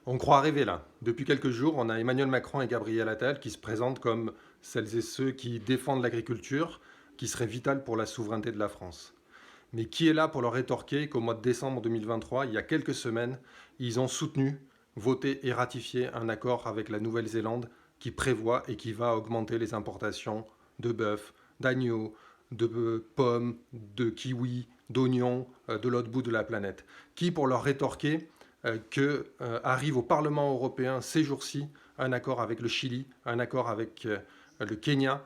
On croit rêver là. Depuis quelques jours, on a Emmanuel Macron et Gabriel Attal qui se présentent comme celles et ceux qui défendent l'agriculture, qui serait vitale pour la souveraineté de la France. Mais qui est là pour leur rétorquer qu'au mois de décembre 2023, il y a quelques semaines, ils ont soutenu, voté et ratifié un accord avec la Nouvelle-Zélande qui prévoit et qui va augmenter les importations de bœuf, d'agneau, de pommes, de kiwis, d'oignons, de l'autre bout de la planète. Qui pour leur rétorquer que arrive au Parlement européen ces jours-ci un accord avec le Chili, un accord avec le Kenya,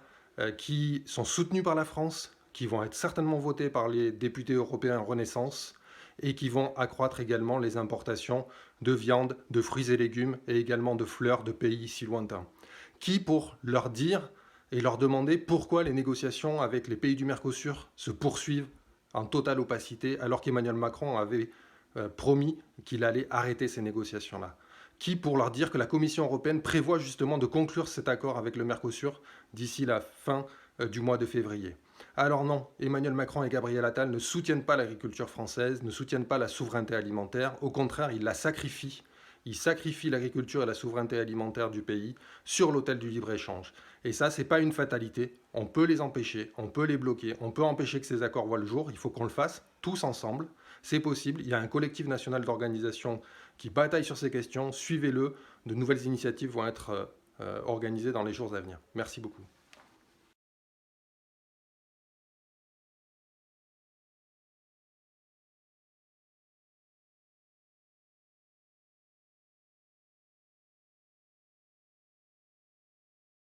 qui sont soutenus par la France, qui vont être certainement votés par les députés européens Renaissance et qui vont accroître également les importations de viande, de fruits et légumes et également de fleurs de pays si lointains. Qui pour leur dire et leur demander pourquoi les négociations avec les pays du Mercosur se poursuivent en totale opacité alors qu'Emmanuel Macron avait promis qu'il allait arrêter ces négociations-là. Qui pour leur dire que la Commission européenne prévoit justement de conclure cet accord avec le Mercosur d'ici la fin du mois de février. Alors non, Emmanuel Macron et Gabriel Attal ne soutiennent pas l'agriculture française, ne soutiennent pas la souveraineté alimentaire, au contraire, ils la sacrifient. Ils sacrifient l'agriculture et la souveraineté alimentaire du pays sur l'autel du libre-échange. Et ça, ce n'est pas une fatalité. On peut les empêcher, on peut les bloquer, on peut empêcher que ces accords voient le jour. Il faut qu'on le fasse tous ensemble. C'est possible. Il y a un collectif national d'organisations qui bataille sur ces questions. Suivez-le. De nouvelles initiatives vont être organisées dans les jours à venir. Merci beaucoup.